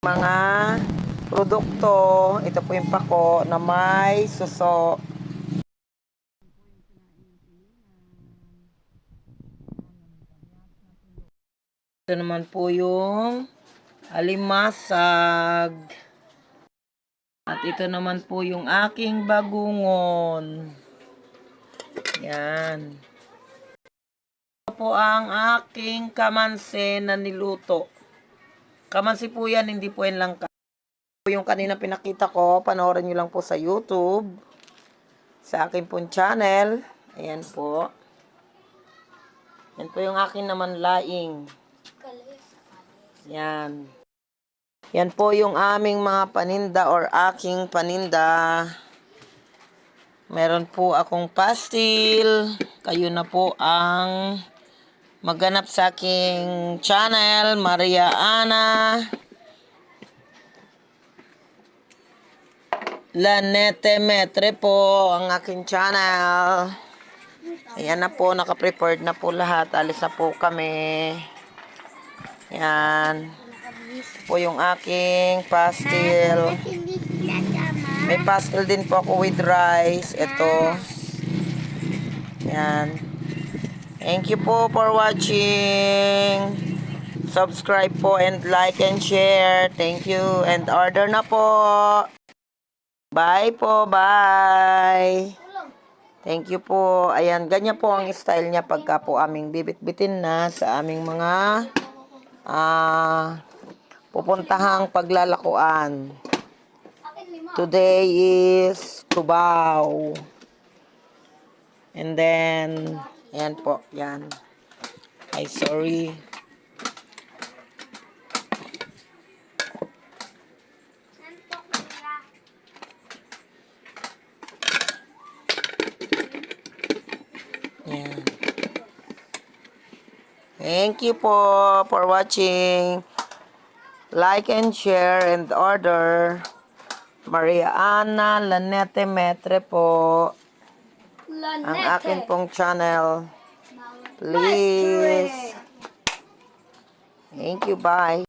mga produkto. Ito po yung pako na may suso. Ito naman po yung alimasag. At ito naman po yung aking bagungon. Yan. Ito po ang aking kamansi na niluto. Kamansi po yan, hindi po yan langka. Yung kanina pinakita ko, panoorin nyo lang po sa YouTube. Sa akin pong channel. Ayan po. Yan po yung akin naman laing. Yan. Yan po yung aming mga paninda or aking paninda. Meron po akong pastil. Kayo na po ang maghanap sa aking channel, Maria Ana Lanete Metre po ang aking channel. Ayan na po, naka-prepared na po lahat. Alis na po kami. Yan. Po yung aking pastil. May pastil din po ako with rice. Ito. Yan. Thank you po for watching. Subscribe po and like and share. Thank you. And order na po. Bye po. Bye. Thank you po. Ayan, ganyan po ang style niya pagka po aming bibit-bitin na sa aming mga pupuntahang paglalakuan. Today is Cubao. And then, ayan po, yan. Ay, sorry. Yan. Thank you po for watching. Like and share and order. Maria Ana Lanete Metre po. Ang akin pong channel. Please. Thank you. Bye.